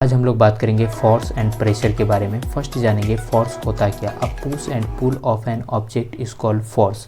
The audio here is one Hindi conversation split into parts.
आज हम लोग बात करेंगे फोर्स एंड प्रेशर के बारे में। फर्स्ट जानेंगे फोर्स होता क्या। A push and pull of an object is called force,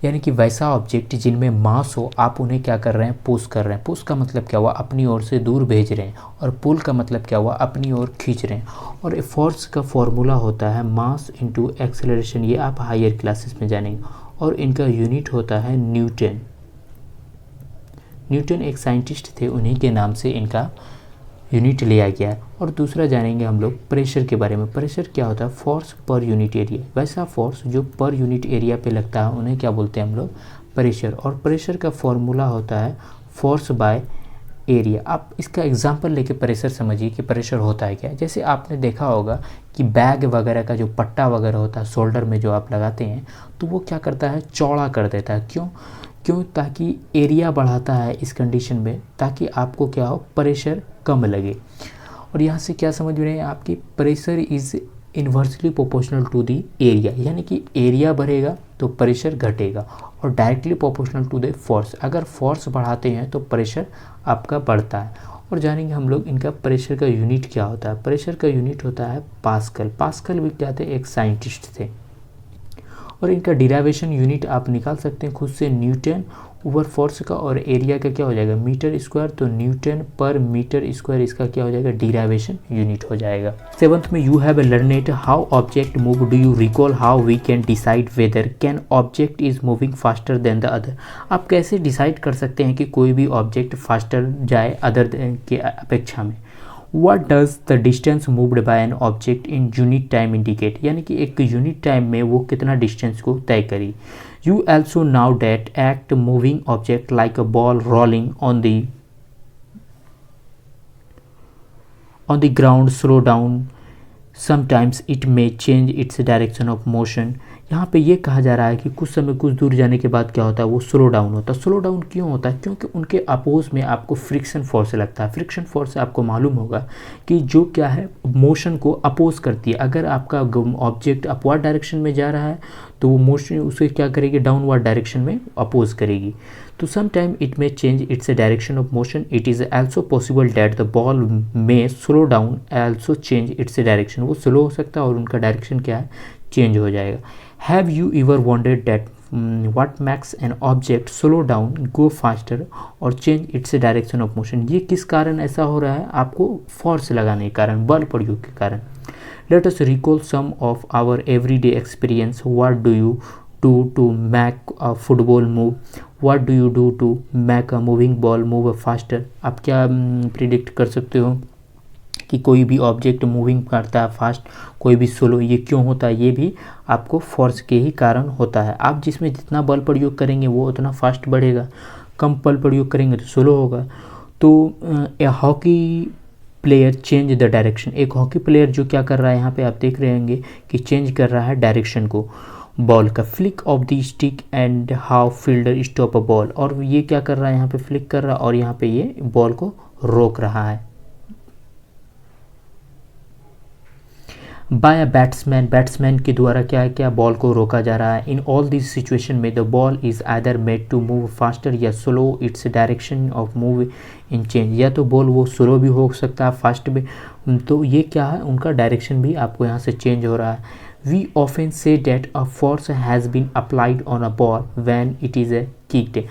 यानी कि वैसा ऑब्जेक्ट जिनमें मास हो, आप उन्हें क्या कर रहे हैं, पुश कर रहे हैं। पुश का मतलब क्या हुआ, अपनी ओर से दूर भेज रहे हैं, और पुल का मतलब क्या हुआ, अपनी ओर खींच रहे हैं। और फोर्स का फॉर्मूला होता है मास इंटू एक्सेलरेशन, ये आप हायर क्लासेस में जानेंगे। और इनका यूनिट होता है न्यूटन। न्यूटन एक साइंटिस्ट थे, उन्हीं के नाम से इनका यूनिट लिया गया है। और दूसरा जानेंगे हम लोग प्रेशर के बारे में। प्रेशर क्या होता है, फोर्स पर यूनिट एरिया। वैसा फोर्स जो पर यूनिट एरिया पे लगता है उन्हें क्या बोलते हैं हम लोग, प्रेशर। और प्रेशर का फॉर्मूला होता है फोर्स बाय एरिया। आप इसका एग्जांपल लेके प्रेशर समझिए कि प्रेशर होता है क्या। जैसे आपने देखा होगा कि बैग वगैरह का जो पट्टा वगैरह होता है शोल्डर में जो आप लगाते हैं, तो वो क्या करता है, चौड़ा कर देता है। क्यों, ताकि एरिया बढ़ाता है इस कंडीशन में, ताकि आपको क्या हो, प्रेशर कम लगे। और यहाँ से क्या समझ रहे हैं आपकी, pressure is inversely proportional to the area, यानी कि एरिया बढ़ेगा तो प्रेशर घटेगा, और directly proportional to the force. अगर फोर्स बढ़ाते हैं तो प्रेशर आपका बढ़ता है। और जानेंगे हम लोग इनका प्रेशर का यूनिट क्या होता है। प्रेशर का यूनिट होता है पास्कल। पास्कल भी क्या थे, एक साइंटिस्ट थे। और इनका डिराइवेशन यूनिट आप निकाल सकते हैं खुद से, न्यूटन ओवर फोर्स का, और एरिया का क्या हो जाएगा, मीटर स्क्वायर, तो न्यूटन पर मीटर स्क्वायर इसका क्या हो जाएगा, डिराइवेशन यूनिट हो जाएगा। सेवंथ में you have learned how object move, do you recall how we can decide whether can object is moving faster than the other. आप कैसे डिसाइड कर सकते हैं कि कोई भी ऑब्जेक्ट फास्टर जाए अदर के अपेक्षा में। What does the distance moved by an object in unit time indicate, यानी कि एक यूनिट टाइम में वो कितना डिस्टेंस को तय करी। You also know that act moving object like a ball rolling on the ground slow down, sometimes it may change its direction of motion। यहाँ पे ये कहा जा रहा है कि कुछ समय कुछ दूर जाने के बाद क्या होता है, वो स्लो डाउन होता है। स्लो डाउन क्यों होता है, क्योंकि उनके अपोज में आपको फ्रिक्शन फोर्स लगता है। फ्रिक्शन फोर्स से आपको मालूम होगा कि जो क्या है, मोशन को अपोज करती है। अगर आपका ऑब्जेक्ट अपवर्ड डायरेक्शन में जा रहा है तो वो मोशन उसे क्या करेगी, डाउनवर्ड डायरेक्शन में अपोज करेगी। तो some time it may change its direction of motion. It is also possible that the ball may slow down also change its direction. वो स्लो हो सकता है और उनका डायरेक्शन क्या है, चेंज हो जाएगा। Have you ever wounded that what makes an object slow down, go faster और change its direction of motion। ये किस कारण ऐसा हो रहा है, आपको फोर्स लगाने के कारण, बल प्रयोग के कारण। Let us recall some of our everyday experience। What do you do to make a football move? What do you do to make a moving ball move faster? आप क्या प्रिडिक्ट कर सकते हो कि कोई भी ऑब्जेक्ट मूविंग करता है फास्ट, कोई भी स्लो, ये क्यों होता है, ये भी आपको फोर्स के ही कारण होता है। आप जिसमें जितना बल प्रयोग करेंगे वो उतना फास्ट बढ़ेगा, कम बल प्रयोग करेंगे तो स्लो होगा। तो A hockey player change the direction. एक हॉकी प्लेयर जो क्या कर रहा है, यहाँ पे आप देख रहे होंगे कि चेंज कर रहा है डायरेक्शन को बॉल का। Flick of the stick and how fielder stop a ball. और ये क्या कर रहा है, यहाँ पे फ्लिक कर रहा है और यहाँ पे ये बॉल को रोक रहा है। बाय अ बैट्समैन, बैट्समैन के द्वारा क्या है, क्या बॉल को रोका जा रहा है। इन ऑल दिस सिचुएशन में the ball is either made to move faster या slow, its direction of move in change. या तो बॉल वो स्लो भी हो सकता है, फास्ट भी, तो ये क्या है, उनका डायरेक्शन भी आपको यहाँ से चेंज हो रहा है। We often say that a force has been applied on a ball when it is a kicked,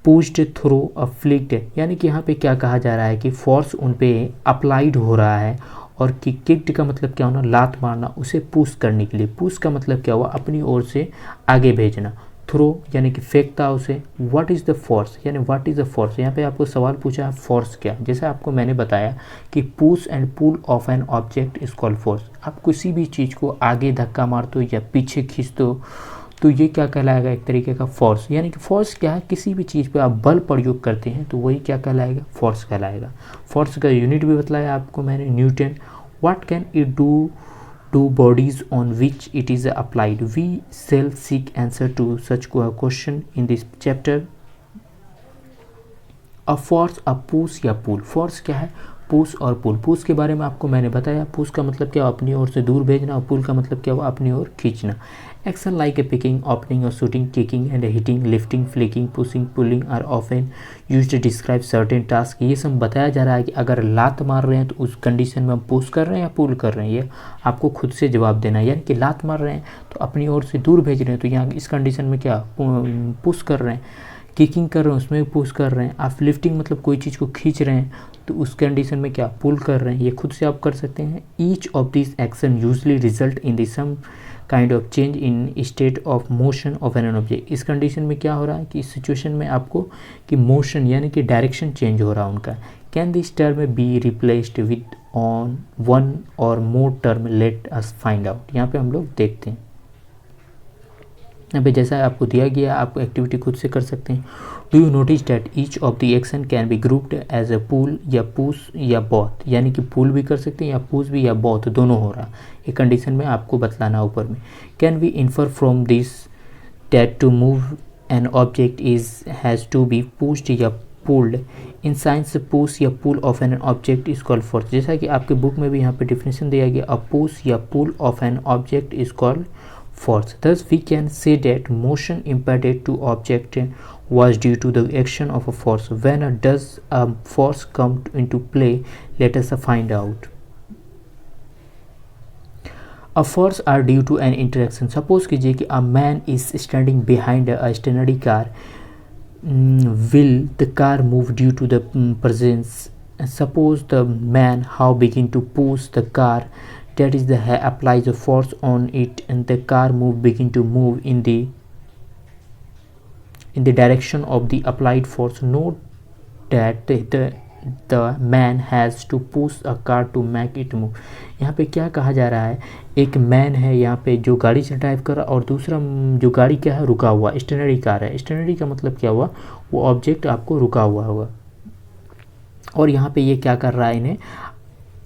pushed through a flicked. यानी कि यहाँ पे क्या कहा जा रहा है कि फोर्स उन पे अप्लाइड हो रहा है, और किक्ड का मतलब क्या होना, लात मारना, उसे पुश करने के लिए। पुश का मतलब क्या हुआ, अपनी ओर से आगे भेजना। थ्रो यानी कि फेंकता उसे। व्हाट इज़ द फोर्स, यानी व्हाट इज़ द फोर्स, यहाँ पे आपको सवाल पूछा है फोर्स क्या। जैसे आपको मैंने बताया कि push and pull of an object is called force. आप किसी भी चीज़ को आगे धक्का मारते हो या पीछे खींचते हो तो ये क्या कहलाएगा, एक तरीके का फोर्स। यानी कि फोर्स क्या है, किसी भी चीज़ पे आप बल प्रयोग करते हैं तो वही क्या कहलाएगा, फोर्स कहलाएगा। फोर्स का यूनिट भी बताया आपको मैंने, Newton. What can it do to bodies on which it is applied, we shall seek answer to such question in this chapter. A force, a push या पुल। फोर्स क्या है, पुश और पुल। पुश के बारे में आपको मैंने बताया, पुश का मतलब क्या, अपनी ओर से दूर भेजना, और पुल का मतलब क्या हुआ, अपनी ओर खींचना। Action like a picking, opening और shooting, kicking and hitting, lifting, flicking, pushing, pulling are often used to describe certain task. ये सब बताया जा रहा है कि अगर लात मार रहे हैं तो उस कंडीशन में हम पुश कर रहे हैं या पुल कर रहे हैं, ये आपको खुद से जवाब देना है। यानी कि लात मार रहे हैं तो अपनी ओर से दूर भेज रहे हैं, तो यहाँ इस कंडीशन में क्या, पुश कर रहे हैं। किकिंग कर रहे हैं, उसमें पुश कर रहे हैं। आप लिफ्टिंग मतलब कोई चीज़ को खींच रहे हैं, तो उस कंडीशन में क्या, पुल कर रहे हैं। ये खुद से आप कर सकते हैं। Each of this action usually result in the some kind of change in state of motion of an object. इस कंडीशन में क्या हो रहा है कि इस सिचुएशन में आपको कि मोशन यानी कि डायरेक्शन चेंज हो रहा है उनका। Can this term be replaced with on one और more term, let us find out. यहाँ पे हम लोग देखते हैं, यहाँ पे जैसा आपको दिया गया आप एक्टिविटी खुद से कर सकते हैं। Do you notice that each of the action can be grouped as a pull या पुश या बोथ, यानी कि पुल भी कर सकते हैं या पुश भी या बोथ, दोनों हो रहा। ये कंडीशन में आपको बतलाना ऊपर में। Can we infer from this that to move an object is has to be pushed या पुल्ड। इन साइंस पुश या pull of an object is called force. जैसा कि आपके बुक में भी यहाँ पे डिफिनेशन दिया गया, अ पुश या pull of an object is called force. Thus, we can say that motion imparted to object was due to the action of a force. When does a force come into play? Let us find out. A force are due to an interaction. Suppose कीजिए कि a man is standing behind a stationary car. Will the car move due to the presence? Suppose the man how begin to push the car, that is the applies a force on it, and the car begin to move in the direction of the applied force. Note that the man has to push a car to make it move. यहाँ पे क्या कहा जा रहा है, एक मैन है यहाँ पे जो गाड़ी से ड्राइव कर रहा, और दूसरा जो गाड़ी क्या है, रुका हुआ, स्टेशनरी कार है। स्टेशनरी का मतलब क्या हुआ, वो ऑब्जेक्ट आपको रुका हुआ होगा, और यहाँ पे ये क्या कर रहा है, इन्हें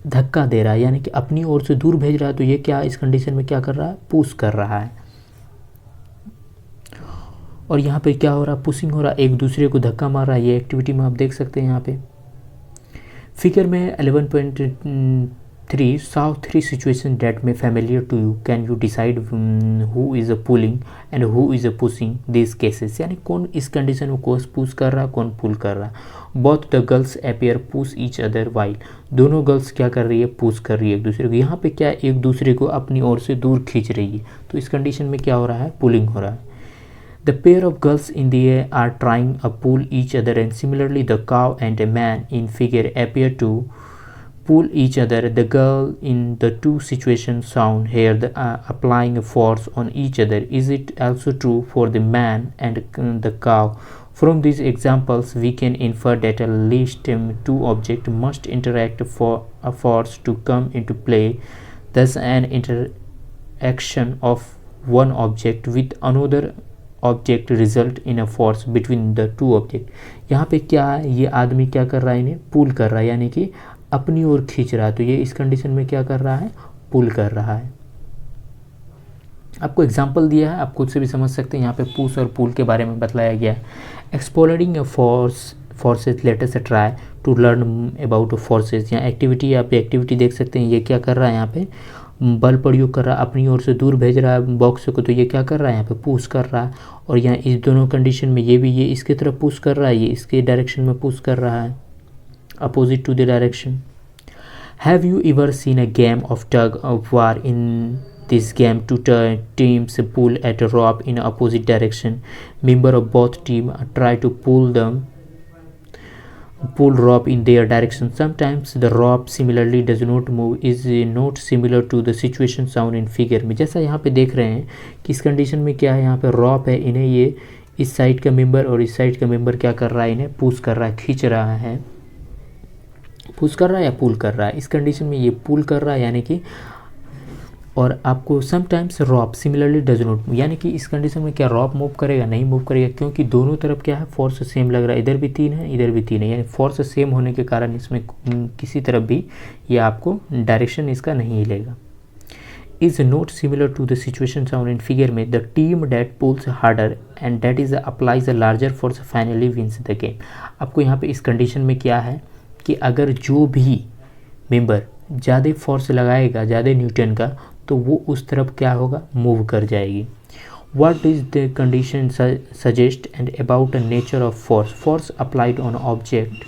धक्का दे रहा है, यानी कि अपनी ओर से दूर भेज रहा है। तो ये क्या इस कंडीशन में क्या कर रहा है, पुश कर रहा है। और यहाँ पे क्या हो रहा है, पुशिंग हो रहा है, एक दूसरे को धक्का मार रहा है। ये एक्टिविटी में आप देख सकते हैं यहाँ पे फिगर में 11.3 saw 3 situations that may familiar to you. Can you decide who is a pulling and who is a pushing these cases? यानी कौन इस कंडीशन में कौन पुश कर रहा है, कौन पुल कर रहा है। Both the girls appear push each other while, दोनों गर्ल्स क्या कर रही है, पुश कर रही है एक दूसरे को। यहाँ पे क्या एक दूसरे को अपनी ओर से दूर खींच रही है, तो इस कंडीशन में क्या हो रहा है, पुलिंग हो रहा है। The pair of girls in the air are trying to pull each other, and similarly the cow and a man in figure appear to pull each other. The girl in the two situations sound here applying a force on each other. Is it also true for the man and the cow? From these examples, we can infer that at least two objects must interact for a force to come into play. Thus, an interaction of one object with another object result in a force between the two object. यहाँ पे क्या है, ये आदमी क्या कर रहा है, इन्हें पुल कर रहा है, यानी कि अपनी ओर खींच रहा है। तो ये इस कंडीशन में क्या कर रहा है, पुल कर रहा है। आपको एग्जांपल दिया है, आप खुद से भी समझ सकते हैं। यहाँ पे पुश और पुल के बारे में बतलाया गया है। Exploring a forces, let us try to learn about forces. यहाँ एक्टिविटी, आप एक्टिविटी देख सकते हैं। ये क्या कर रहा है, यहाँ पे बल प्रयोग कर रहा है, अपनी ओर से दूर भेज रहा है बॉक्स को, तो ये क्या कर रहा है, यहाँ पे पुश कर रहा है। और यहाँ इस दोनों कंडीशन में ये भी, ये इसके तरफ पुश कर रहा है, ये इसके डायरेक्शन में पुश कर रहा है, opposite to the direction. Have you ever seen a game of tug of war? In this game two teams pull at a rope in opposite direction. Member of both team try to pull rope in their direction. Sometimes the rope similarly does not move, is not similar to the situation shown in figure में। जैसा यहाँ पे देख रहे हैं कि इस कंडीशन में क्या है, यहाँ पे रॉप है, इन्हें ये इस साइड का मेंबर और इस साइड का मेंबर क्या कर रहा है, इन्हें पुश कर रहा है, खींच रहा है। पुश कर रहा है या पुल कर रहा है, इस कंडीशन में ये पुल कर रहा है, यानी कि और आपको sometimes rope similarly does not move, यानी कि इस कंडीशन में क्या रॉप मूव करेगा, नहीं मूव करेगा, क्योंकि दोनों तरफ क्या है, फोर्स सेम लग रहा है। इधर भी 3 है, इधर भी 3 है, यानी फोर्स सेम होने के कारण इसमें किसी तरफ भी ये आपको डायरेक्शन इसका नहीं हिलेगा। Is not similar to the situation shown in figure में। The team that pulls harder and that is applies a larger force finally wins the game. आपको यहाँ पे इस कंडीशन में क्या है कि अगर जो भी मेंबर ज़्यादा फोर्स लगाएगा, ज़्यादा न्यूटन का, तो वो उस तरफ क्या होगा, मूव कर जाएगी। What is the condition suggest and about the nature of force? Force applied on object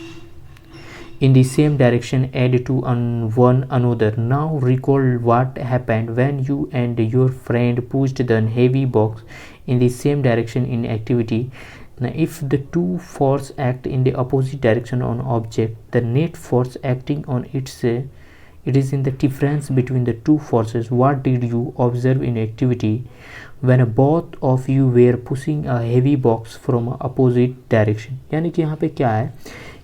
in the same direction add to one another. Now recall what happened when you and your friend pushed the heavy box in the same direction in activity. Now if the two force act in the opposite direction on object, the net force acting on it is in the difference between the two forces. What did you observe in activity when both of you were pushing a heavy box from opposite direction? यानी कि यहाँ पे क्या है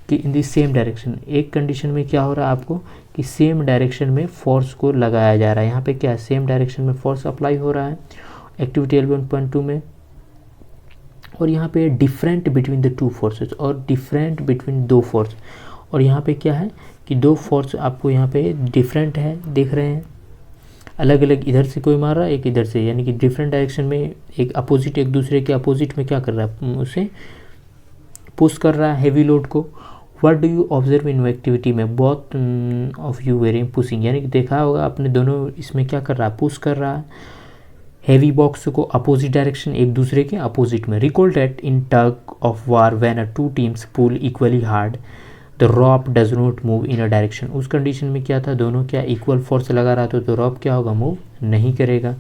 कि इन दी सेम डायरेक्शन, एक कंडीशन में क्या हो रहा है आपको कि सेम डायरेक्शन में फोर्स को लगाया जा रहा है। यहाँ पे क्या है, सेम डायरेक्शन में फोर्स अप्लाई हो रहा है एक्टिविटी 11.2 में, और यहाँ पे different between the two forces और डिफरेंट बिटवीन दो फोर्स। और यहाँ पे क्या है कि दो फोर्स आपको यहाँ पे डिफरेंट है, देख रहे हैं, अलग अलग, इधर से कोई मार रहा है, एक इधर से, यानी कि डिफरेंट डायरेक्शन में एक अपोजिट, एक दूसरे के अपोजिट में क्या कर रहा है, उसे पुश कर रहा है हैवी लोड को। What do you observe in activity में both of you wearing pushing, यानी कि देखा होगा आपने दोनों इसमें क्या कर रहा है, पुश कर रहा है हैवी बॉक्स को अपोजिट डायरेक्शन, एक दूसरे के अपोजिट में। Recall that in tug of war when two teams pull equally hard the rope does not move in a direction. उस कंडीशन में क्या था, दोनों क्या इक्वल फोर्स लगा रहा था, तो रॉप क्या होगा, मूव नहीं करेगा।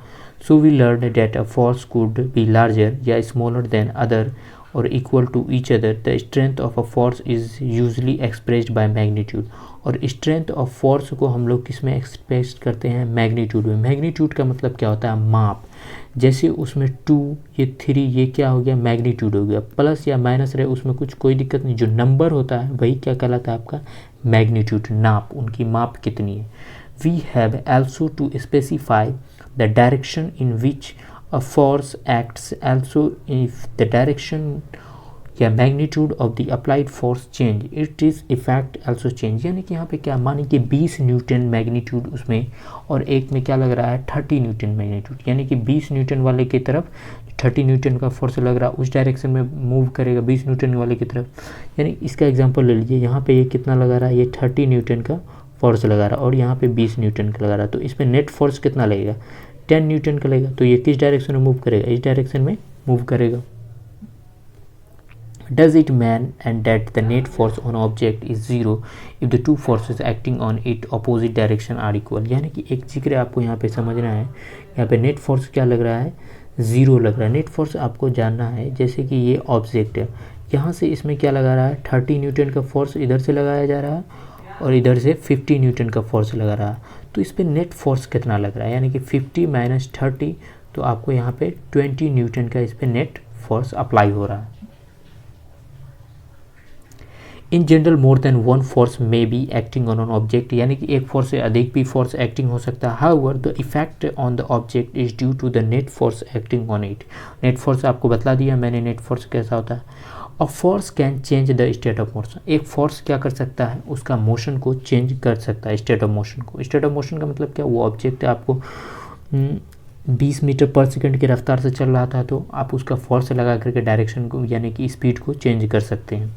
So we learn that a force could be larger या स्मॉलर देन अदर और equal to each other. The strength of a force is usually expressed by magnitude. और स्ट्रेंथ ऑफ फोर्स को हम लोग किस में एक्सप्रेस करते हैं, मैग्नीट्यूड में। मैग्नीट्यूड का मतलब क्या होता है, माप। जैसे उसमें 2, ये 3, ये क्या हो गया, मैग्नीट्यूड हो गया। प्लस या माइनस रहे उसमें कुछ कोई दिक्कत नहीं, जो नंबर होता है वही क्या कहलाता है आपका, मैग्नीट्यूड, नाप, उनकी माप कितनी है। We have also to specify the direction in which a force acts, also if the direction या magnitude of the applied force change it is effect also change। यानी कि यहाँ पे क्या, मानिए कि 20 न्यूटन मैग्नीट्यूड उसमें और एक में क्या लग रहा है 30 न्यूटन मैग्नीट्यूड, यानी कि 20 न्यूटन वाले की तरफ 30 न्यूटन का फोर्स लग रहा है, उस डायरेक्शन में मूव करेगा 20 न्यूटन वाले की तरफ। यानी इसका एग्जांपल ले लीजिए, यहाँ पे ये कितना लगा रहा है, ये 30 न्यूटन का फोर्स लगा रहा है और यहाँ पे 20 न्यूटन का लगा रहा है, तो इसमें नेट फोर्स कितना लगेगा, 10 न्यूटन का लगेगा। तो ये किस डायरेक्शन में मूव करेगा, इस डायरेक्शन में मूव करेगा। Does it mean and that the net force on object is zero if the two forces acting on it opposite direction are equal? यानी कि एक जिक्र आपको यहाँ पे समझना है, यहाँ पे नेट फोर्स क्या लग रहा है, ज़ीरो लग रहा है। नेट फोर्स आपको जानना है, जैसे कि ये ऑब्जेक्ट है, यहाँ से इसमें क्या लगा रहा है, 30 न्यूटन का फोर्स इधर से लगाया जा रहा है और इधर से 50 न्यूटन का फोर्स लगा रहा है, तो इस पर नेट फोर्स कितना लग रहा है, यानी कि 50 माइनस 30, तो आपको यहाँ पे 20 न्यूटन का इस पर नेट फोर्स अप्लाई हो रहा है। In general more than one force may be acting on an object, यानी कि एक फोर्स से अधिक भी फोर्स एक्टिंग हो सकता है। However the effect on the object is due to the net force acting on it. Net force आपको बता दिया मैंने, नेट फोर्स कैसा होता है। A force can change the state of motion, एक फोर्स क्या कर सकता है, उसका मोशन को चेंज कर सकता है, स्टेट ऑफ मोशन को। स्टेट ऑफ मोशन का मतलब क्या, वो ऑब्जेक्ट आपको 20 मीटर पर सेकेंड की रफ्तार से चल रहा था, तो आप उसका फोर्स लगा करके डायरेक्शन को यानी कि स्पीड को चेंज कर सकते हैं।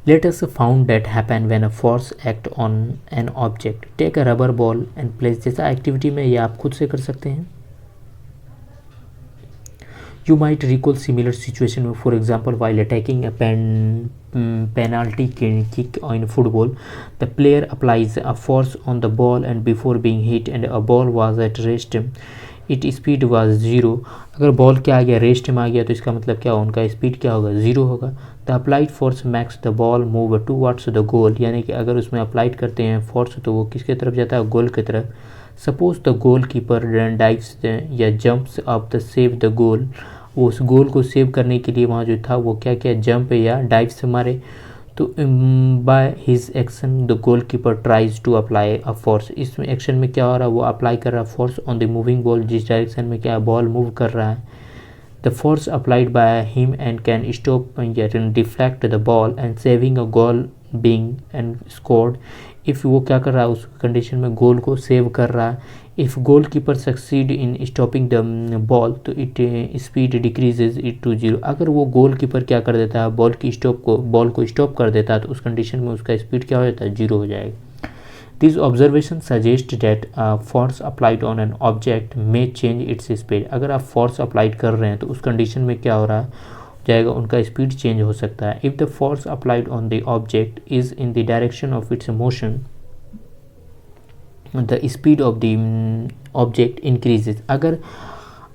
Let us found that happen when a force act on an object. Take a rubber ball and place, जैसा एक्टिविटी में ये आप खुद से कर सकते हैं। You might recall similar situation, for example, while attacking a penalty kick in football, the player applies a force on the ball and before being hit and a ball was at rest, it speed was zero. अगर बॉल क्या आ गया, रेस्ट में आ गया, तो इसका मतलब क्या होगा, उनका स्पीड क्या होगा, ज़ीरो होगा। The applied force max the ball move towards the goal, यानी कि अगर उसमें अप्लाइड करते हैं फोर्स तो वो किसके तरफ जाता है, गोल की तरफ। Suppose the goal keeper dives या jumps up the save the goal, वो उस गोल को सेव करने के लिए वहाँ जो था वो क्या किया, जंप या डाइव से मारे। तो by his action the goal keeper tries to apply a force, इस एक्शन में क्या हो रहा है, वो अप्लाई कर रहा है force on the moving ball, जिस डायरेक्शन में क्या बॉल मूव कर रहा है। The force applied by him and can stop या deflect the ball and saving a being and scored. If वो क्या कर रहा है उस कंडीशन में गोल को सेव कर रहा है। If goal keeper succeed in stopping the ball तो it speed decreases it to 0। अगर वो गोल कीपर क्या कर देता है बॉल को स्टॉप कर देता है तो उस कंडीशन में उसका स्पीड क्या हो जाता है 0 हो जाएगा। These observations suggest that force applied on an object may change its speed। अगर आप force applied कर रहे हैं तो उस कंडीशन में क्या हो रहा है जाएगा उनका स्पीड चेंज हो सकता है। If the force applied on the object is in the direction of its motion, the speed of the object increases। अगर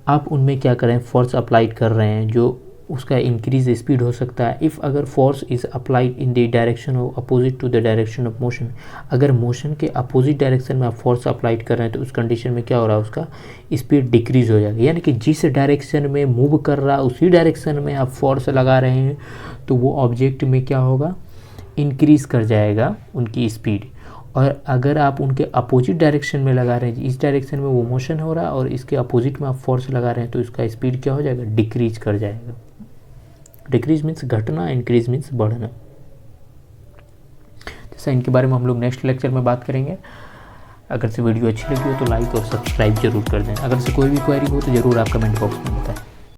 आप उनमें क्या कर रहे हैं फोर्स अप्लाइड कर रहे हैं जो उसका इंक्रीज स्पीड हो सकता है। इफ़ अगर force is applied in the direction of opposite to the direction of motion, अगर मोशन के अपोजिट डायरेक्शन में आप फोर्स अप्लाइड कर रहे हैं तो उस कंडीशन में क्या हो रहा है उसका स्पीड डिक्रीज हो जाएगा। यानी कि जिस डायरेक्शन में मूव कर रहा है उसी डायरेक्शन में आप फोर्स लगा रहे हैं तो वो ऑब्जेक्ट में क्या होगा इंक्रीज कर जाएगा उनकी स्पीड। और अगर आप उनके अपोजिट डायरेक्शन में लगा रहे हैं इस डायरेक्शन में वो मोशन हो रहा है और इसके अपोजिट में आप फोर्स लगा रहे हैं तो इसका स्पीड क्या हो जाएगा डिक्रीज कर जाएगा। डिक्रीज मीन्स घटना, इंक्रीज मीन्स बढ़ना। जैसा इनके बारे में हम लोग नेक्स्ट लेक्चर में बात करेंगे। अगर से वीडियो अच्छी लगी हो तो लाइक और सब्सक्राइब जरूर कर दें। अगर से कोई भी क्वेरी हो तो ज़रूर आप कमेंट बॉक्स में बताएं।